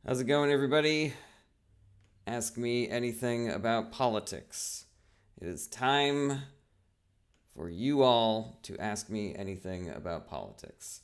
How's it going, everybody? Ask me anything about politics. It is time for you all to ask me anything about politics.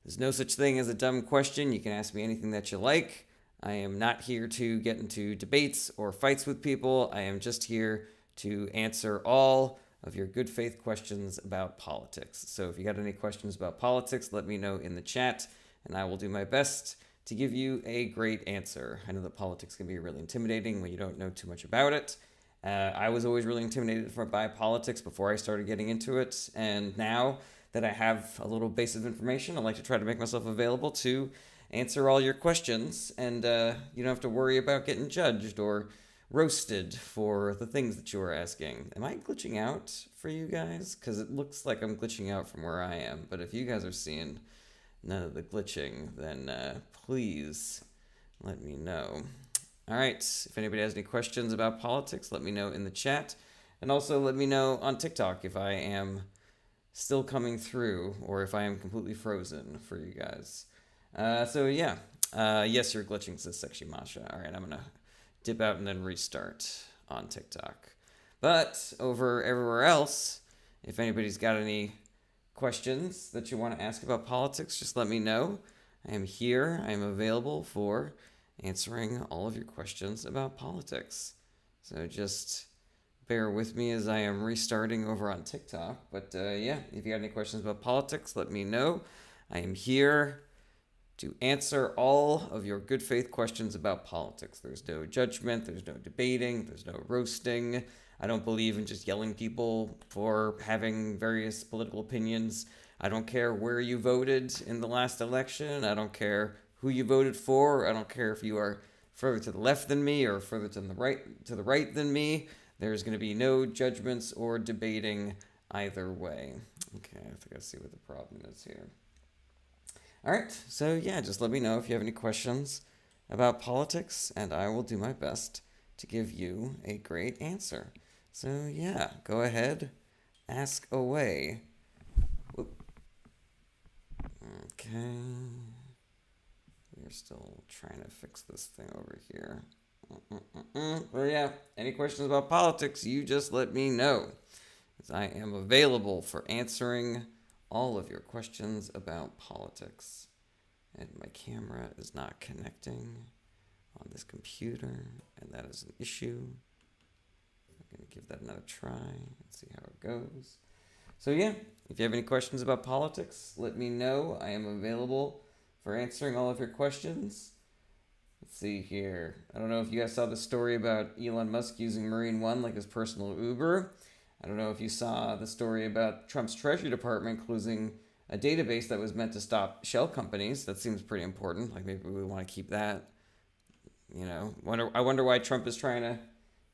There's no such thing as a dumb question. You can ask me anything that you like. I am not here to get into debates or fights with people. I am just here to answer all of your good faith questions about politics. So if you got any questions about politics, let me know in the chat, and I will do my best to give you a great answer. I know that politics can be really intimidating when you don't know too much about it. I was always really intimidated by politics before I started getting into it, and now that I have a little base of information, I like to try to make myself available to answer all your questions, and you don't have to worry about getting judged or roasted for the things that you are asking. Am I glitching out for you guys? Because it looks like I'm glitching out from where I am, but if you guys are seeing none of the glitching, then please let me know. All right, if anybody has any questions about politics, let me know in the chat. And also let me know on TikTok if I am still coming through or if I am completely frozen for you guys. Yes, you're glitching, says Sexy Masha. All right, I'm going to dip out and then restart on TikTok. But over everywhere else, if anybody's got any questions that you want to ask about politics, just let me know. I am here. I am available for answering all of your questions about politics. So just bear with me as I am restarting over on TikTok. But if you got any questions about politics, let me know. I am here to answer all of your good faith questions about politics. There's no judgment, there's no debating, there's no roasting. I don't believe in just yelling people for having various political opinions. I don't care where you voted in the last election. I don't care who you voted for. I don't care if you are further to the left than me or further to the right than me. There's going to be no judgments or debating either way. Okay, I think I see what the problem is here. All right, so yeah, just let me know if you have any questions about politics, and I will do my best to give you a great answer. So yeah, go ahead, ask away. Whoop. Okay, we're still trying to fix this thing over here. But yeah, any questions about politics, you just let me know, as I am available for answering all of your questions about politics. And my camera is not connecting on this computer, and that is an issue. I'm going to give that another try and see how it goes. So yeah, if you have any questions about politics, let me know. I am available for answering all of your questions. Let's see here. I don't know if you guys saw the story about Elon Musk using Marine One like his personal Uber. I don't know if you saw the story about Trump's Treasury Department closing a database that was meant to stop shell companies. That seems pretty important. Like maybe we want to keep that. I wonder why Trump is trying to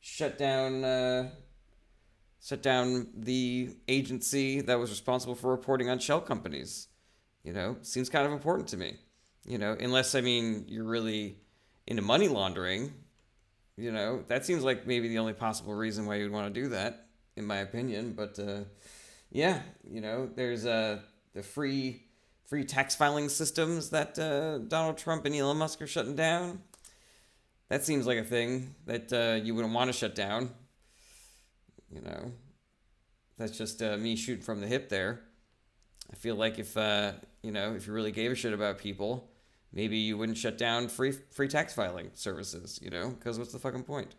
shut down the agency that was responsible for reporting on shell companies. Seems kind of important to me. Unless you're really into money laundering. That seems like maybe the only possible reason why you'd want to do that, in my opinion. But there's the free tax filing systems that Donald Trump and Elon Musk are shutting down. That seems like a thing that you wouldn't want to shut down. That's just me shooting from the hip there. I feel like if you really gave a shit about people, maybe you wouldn't shut down free tax filing services, because what's the fucking point?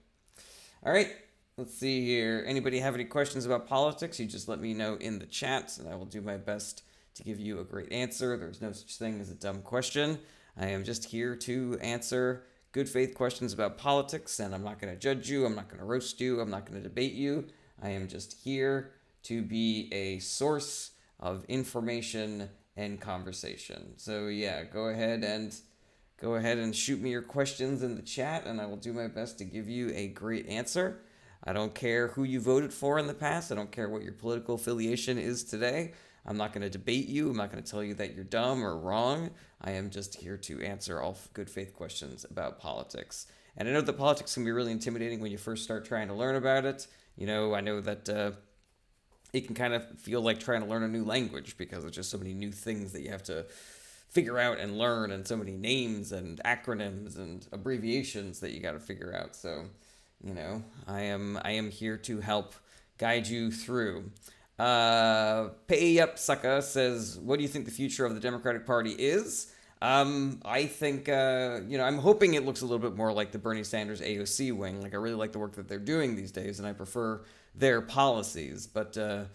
All right, let's see here. Anybody have any questions about politics? You just let me know in the chat, and I will do my best to give you a great answer. There's no such thing as a dumb question. I am just here to answer good faith questions about politics, and I'm not going to judge you. I'm not going to roast you. I'm not going to debate you. I am just here to be a source of information and conversation. So yeah, go ahead and shoot me your questions in the chat, and I will do my best to give you a great answer. I don't care who you voted for in the past. I don't care what your political affiliation is today. I'm not going to debate you. I'm not going to tell you that you're dumb or wrong. I am just here to answer all good faith questions about politics. And I know that politics can be really intimidating when you first start trying to learn about it. I know that it can kind of feel like trying to learn a new language because there's just so many new things that you have to figure out and learn, and so many names and acronyms and abbreviations that you got to figure out. So, I am here to help guide you through. Pay Up Sucka says, "What do you think the future of the Democratic Party is?" I think, I'm hoping it looks a little bit more like the Bernie Sanders AOC wing. Like, I really like the work that they're doing these days, and I prefer their policies. But, I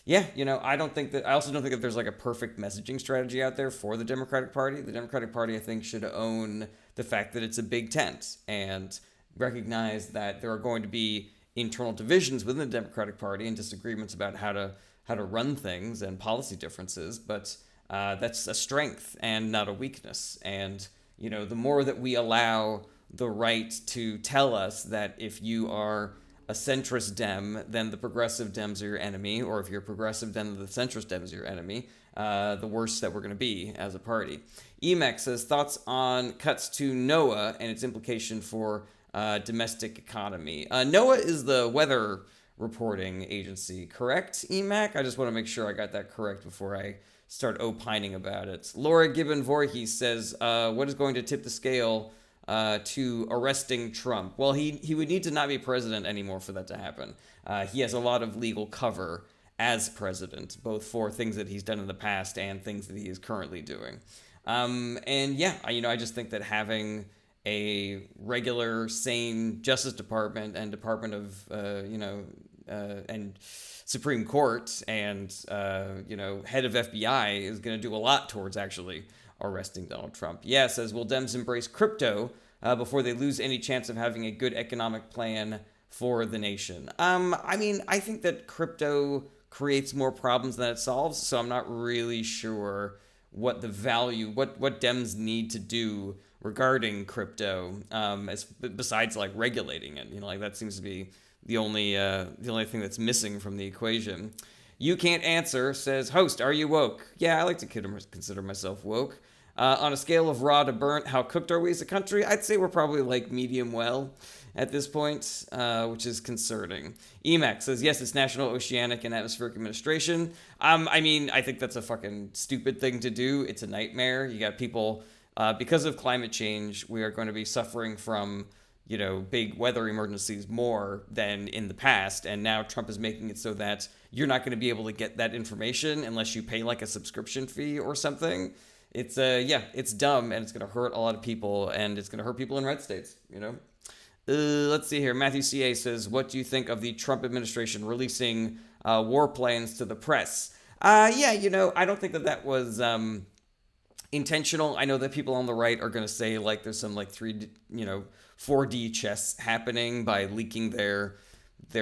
also don't think that there's like a perfect messaging strategy out there for the Democratic Party. The Democratic Party, I think, should own the fact that it's a big tent and recognize that there are going to be internal divisions within the Democratic Party and disagreements about how to run things and policy differences, but that's a strength and not a weakness. And the more that we allow the right to tell us that if you are a centrist Dem, then the progressive Dems are your enemy, or if you're a progressive Dem, the centrist Dems are your enemy, the worse that we're going to be as a party. Emac says, thoughts on cuts to NOAA and its implication for domestic economy. NOAA is the weather reporting agency, correct, Emac? I just want to make sure I got that correct before I start opining about it. Laura Gibbon Voorhees says, what is going to tip the scale to arresting Trump? Well, he would need to not be president anymore for that to happen. He has a lot of legal cover as president, both for things that he's done in the past and things that he is currently doing. I just think that having a regular, sane Justice Department and Department of, and Supreme Court and, head of FBI is going to do a lot towards actually arresting Donald Trump. Yeah, says, will Dems embrace crypto before they lose any chance of having a good economic plan for the nation? I think that crypto creates more problems than it solves, so I'm not really sure what the value, what Dems need to do regarding crypto, besides like regulating it. That seems to be the only thing that's missing from the equation. You Can't Answer says, host, are you woke? Yeah, I like to consider myself woke. On a scale of raw to burnt, how cooked are we as a country? I'd say we're probably like medium well at this point, which is concerning. EMAC says, yes, it's National Oceanic and Atmospheric Administration. I think that's a fucking stupid thing to do. It's a nightmare. You got people, because of climate change, we are going to be suffering from, big weather emergencies more than in the past. And now Trump is making it so that you're not going to be able to get that information unless you pay like a subscription fee or something. It's it's dumb, and it's going to hurt a lot of people, and it's going to hurt people in red states, Let's see here. Matthew C.A. says, what do you think of the Trump administration releasing war plans to the press? I don't think that was intentional. I know that people on the right are going to say like there's some like 4D chess happening by leaking their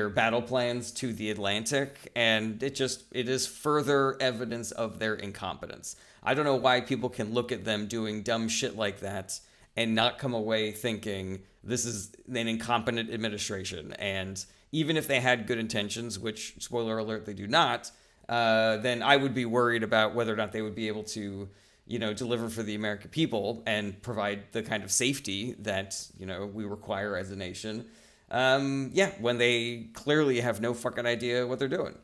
battle plans to the Atlantic, and it is further evidence of their incompetence. I don't know why people can look at them doing dumb shit like that and not come away thinking this is an incompetent administration. And even if they had good intentions, which, spoiler alert, they do not, then I would be worried about whether or not they would be able to, deliver for the American people and provide the kind of safety that, we require as a nation. When they clearly have no fucking idea what they're doing.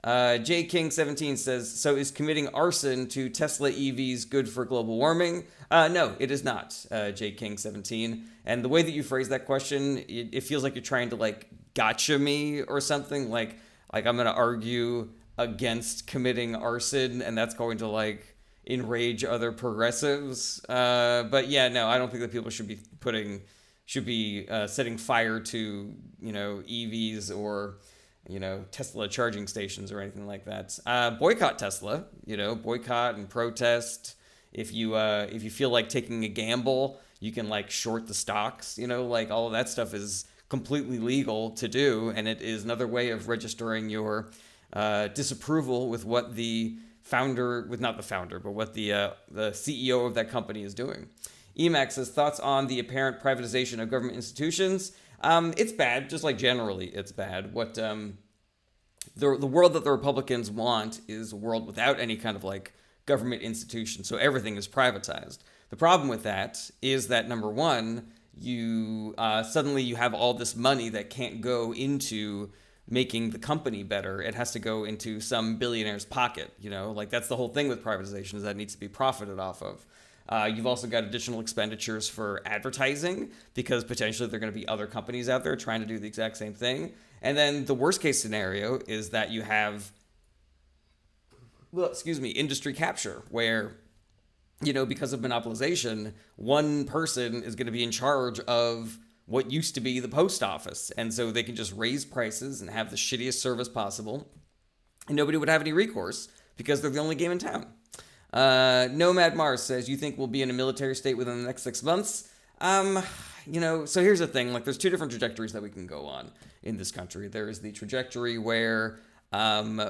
J King 17 says, so is committing arson to Tesla EVs good for global warming? No, it is not, J King 17. And the way that you phrase that question, it feels like you're trying to like gotcha me or something. Like I'm going to argue against committing arson, and that's going to like enrage other progressives. But yeah, no, I don't think that people should be setting fire to, EVs or, Tesla charging stations or anything like that. Boycott Tesla, boycott and protest. If you feel like taking a gamble, you can like short the stocks, like all of that stuff is completely legal to do. And it is another way of registering your disapproval with what the what the CEO of that company is doing. EMAC says, thoughts on the apparent privatization of government institutions? It's bad, just like generally it's bad. What the world that the Republicans want is a world without any kind of like government institution, so everything is privatized. The problem with that is that, number one, you suddenly you have all this money that can't go into making the company better. It has to go into some billionaire's pocket, like that's the whole thing with privatization, is that it needs to be profited off of. You've also got additional expenditures for advertising, because potentially there are going to be other companies out there trying to do the exact same thing. And then the worst case scenario is that you have, industry capture, where, because of monopolization, one person is going to be in charge of what used to be the post office. And so they can just raise prices and have the shittiest service possible, and nobody would have any recourse because they're the only game in town. Nomad Mars says, you think we'll be in a military state within the next 6 months? So here's the thing. Like, there's two different trajectories that we can go on in this country. There is the trajectory where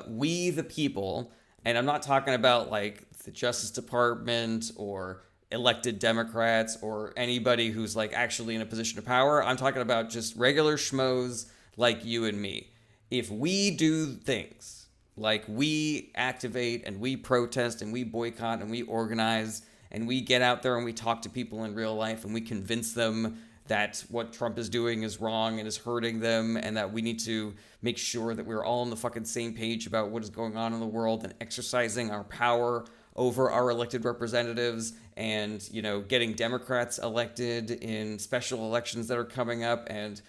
we, the people, and I'm not talking about like the Justice Department or elected Democrats or anybody who's like actually in a position of power. I'm talking about just regular schmoes like you and me. If we do things like we activate and we protest and we boycott and we organize and we get out there and we talk to people in real life and we convince them that what Trump is doing is wrong and is hurting them, and that we need to make sure that we're all on the fucking same page about what is going on in the world and exercising our power over our elected representatives, and, getting Democrats elected in special elections that are coming up, and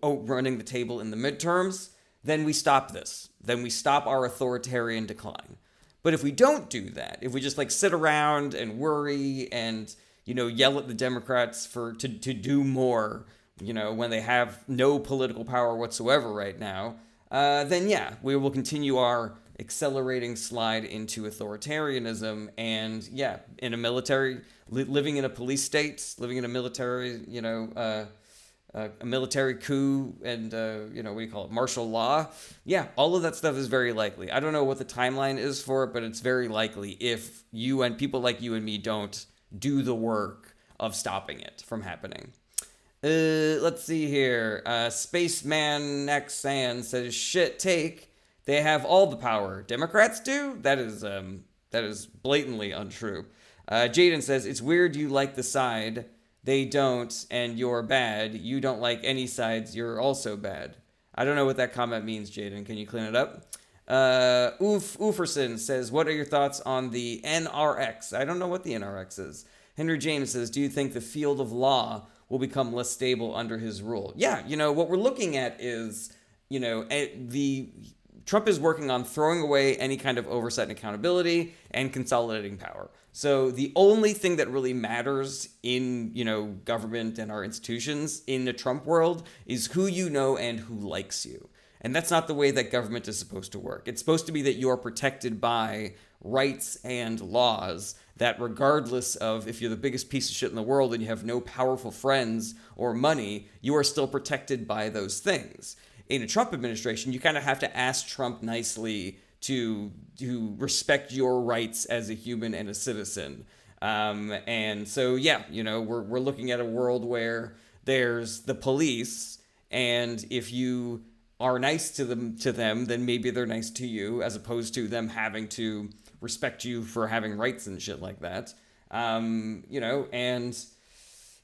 running the table in the midterms, then we stop this. Then we stop our authoritarian decline. But if we don't do that, if we just like sit around and worry and, yell at the Democrats to do more, when they have no political power whatsoever right now, then yeah, we will continue our accelerating slide into authoritarianism. And yeah, in a military, living in a police state, living in a military, a military coup, and martial law. Yeah, all of that stuff is very likely. I don't know what the timeline is for it, but it's very likely if you and people like you and me don't do the work of stopping it from happening. Let's see here. Spaceman Nexan says, shit take. They have all the power. Democrats do? That is blatantly untrue. Jaden says, it's weird you like the side. They don't, and you're bad. You don't like any sides. You're also bad. I don't know what that comment means, Jaden. Can you clean it up? Ooferson says, what are your thoughts on the NRX? I don't know what the NRX is. Henry James says, do you think the field of law will become less stable under his rule? Yeah, what we're looking at is, Trump is working on throwing away any kind of oversight and accountability and consolidating power. So the only thing that really matters in, government and our institutions in the Trump world is who you know and who likes you. And that's not the way that government is supposed to work. It's supposed to be that you are protected by rights and laws that, regardless of if you're the biggest piece of shit in the world and you have no powerful friends or money, you are still protected by those things. In a Trump administration, you kind of have to ask Trump nicely to respect your rights as a human and a citizen. And so, yeah, we're looking at a world where there's the police, and if you are nice to them, then maybe they're nice to you, as opposed to them having to respect you for having rights and shit like that. And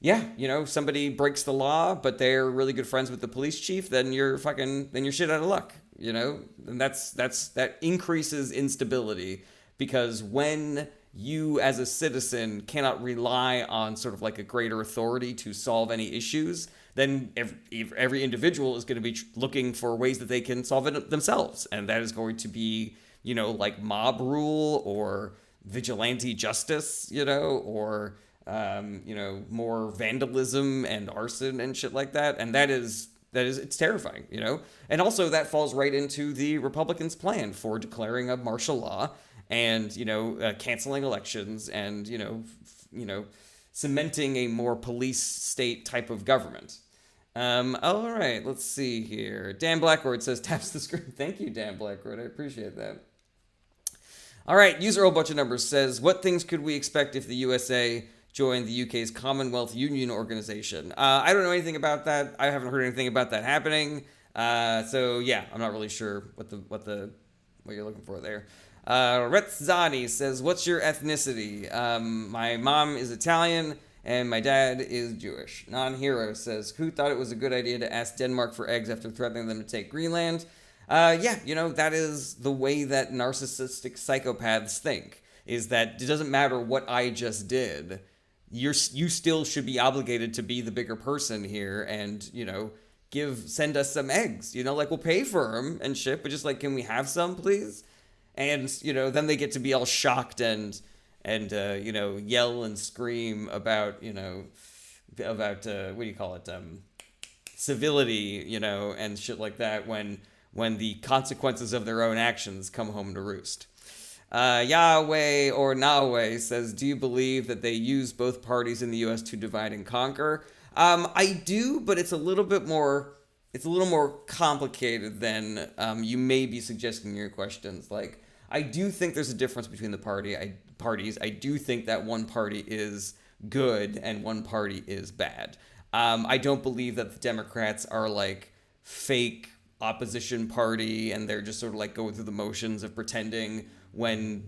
yeah, somebody breaks the law, but they're really good friends with the police chief, then you're shit out of luck, and that increases instability, because when you as a citizen cannot rely on sort of like a greater authority to solve any issues, then every individual is going to be looking for ways that they can solve it themselves. And that is going to be, like mob rule or vigilante justice, or, more vandalism and arson and shit like that. And it's terrifying, And also that falls right into the Republicans' plan for declaring a martial law and, canceling elections and, cementing a more police state type of government. All right, let's see here. Dan Blackword says, taps the screen. Thank you, Dan Blackword. I appreciate that. All right, user whole bunch of numbers says, what things could we expect if the USA joined the UK's Commonwealth Union Organization? I don't know anything about that. I haven't heard anything about that happening. So yeah, I'm not really sure what you're looking for there. Retzani says, what's your ethnicity? My mom is Italian and my dad is Jewish. Non-Hero says, who thought it was a good idea to ask Denmark for eggs after threatening them to take Greenland? Yeah, that is the way that narcissistic psychopaths think, is that it doesn't matter what I just did. You still should be obligated to be the bigger person here and, send us some eggs. Like we'll pay for them and shit, but just like, can we have some, please? And, then they get to be all shocked and yell and scream about, what do you call it? Civility, and shit like that when the consequences of their own actions come home to roost. Yahweh or Nahweh says, do you believe that they use both parties in the U.S. to divide and conquer? I do, but it's a little more complicated than you may be suggesting in your questions. Like, I do think there's a difference between the parties. I do think that one party is good and one party is bad. I don't believe that the Democrats are like fake opposition party and they're just sort of like going through the motions of pretending when,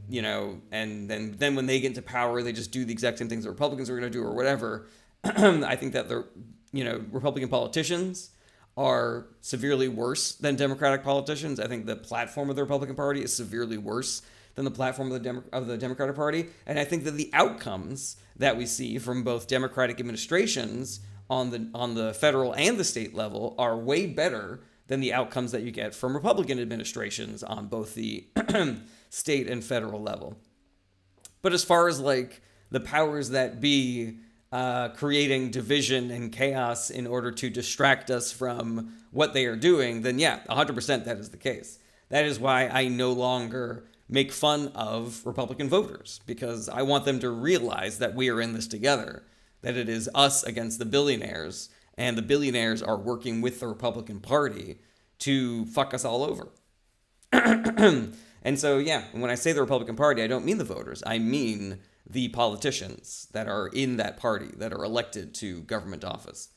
and then when they get into power, they just do the exact same things the Republicans are going to do or whatever. I think that Republican politicians are severely worse than Democratic politicians. I think the platform of the Republican Party is severely worse than the platform of the Democratic Party. And I think that the outcomes that we see from both Democratic administrations on the federal and the state level are way better than the outcomes that you get from Republican administrations on both the state and federal level. But as far as like the powers that be creating division and chaos in order to distract us from what they are doing, then yeah, 100% that is the case. That is why I no longer make fun of Republican voters, because I want them to realize that we are in this together, that it is us against the billionaires, and the billionaires are working with the Republican Party to fuck us all over. And so, yeah, when I say the Republican Party, I don't mean the voters. I mean the politicians that are in that party, that are elected to government office.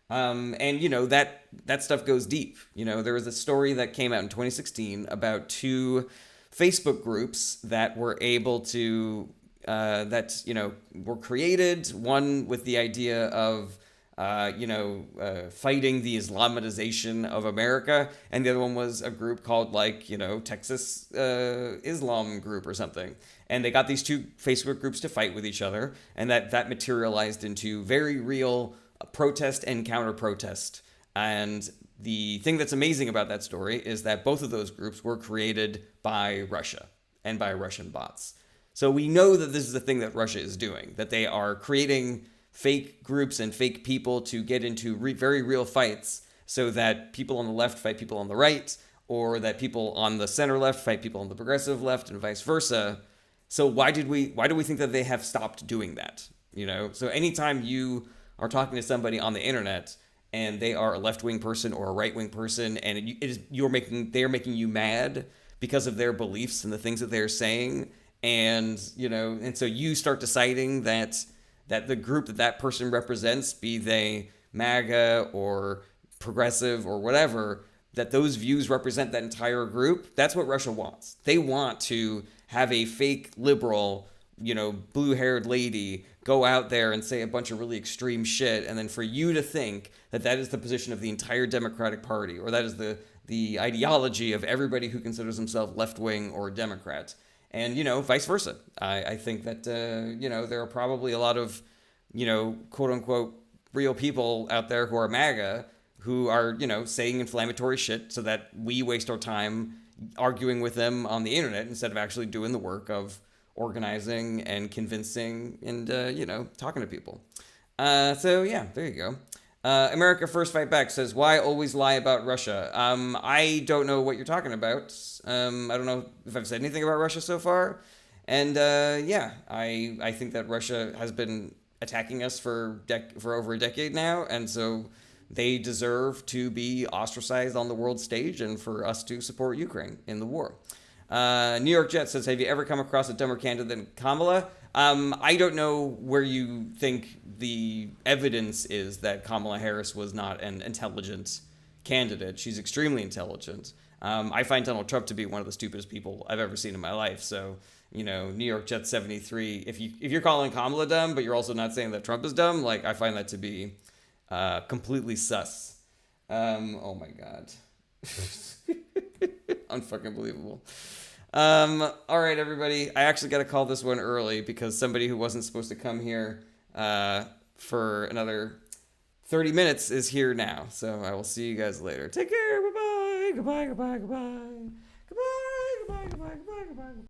And, that stuff goes deep. There was a story that came out in 2016 about two Facebook groups that were able to, were created, one with the idea of, fighting the Islamization of America, and the other one was a group called Texas Islam group or something. And they got these two Facebook groups to fight with each other, and that materialized into very real protest and counter-protest. And the thing that's amazing about that story is that both of those groups were created by Russia and by Russian bots. So we know that this is the thing that Russia is doing, that they are creating fake groups and fake people to get into very real fights so that people on the left fight people on the right, or that people on the center left fight people on the progressive left, and vice versa. So why do we think that they have stopped doing that? So anytime you are talking to somebody on the internet and they are a left-wing person or a right-wing person, and they're making you mad because of their beliefs and the things that they're saying, and so you start deciding that the group that person represents, be they MAGA or progressive or whatever, that those views represent that entire group. That's what Russia wants. They want to have a fake liberal, blue-haired lady go out there and say a bunch of really extreme shit, and then for you to think that is the position of the entire Democratic Party, or that is the ideology of everybody who considers himself left-wing or Democrat. And, vice versa. I think that, there are probably a lot of, quote unquote, real people out there who are MAGA who are, saying inflammatory shit so that we waste our time arguing with them on the internet instead of actually doing the work of organizing and convincing and, talking to people. So, yeah, there you go. America First Fight Back says, why always lie about Russia? I don't know what you're talking about. I don't know if I've said anything about Russia so far. And I think that Russia has been attacking us for over a decade now. And so they deserve to be ostracized on the world stage and for us to support Ukraine in the war. New York Jet says, have you ever come across a dumber candidate than Kamala? I don't know where you think the evidence is that Kamala Harris was not an intelligent candidate. She's extremely intelligent. I find Donald Trump to be one of the stupidest people I've ever seen in my life. So, New York Jet 73, if you're calling Kamala dumb, but you're also not saying that Trump is dumb, I find that to be completely sus. Oh my God. Unfucking believable. All right, everybody. I actually got to call this one early because somebody who wasn't supposed to come here for another 30 minutes is here now. So I will see you guys later. Take care. Bye-bye. Goodbye, goodbye, goodbye. Goodbye, goodbye, goodbye, goodbye, goodbye, goodbye.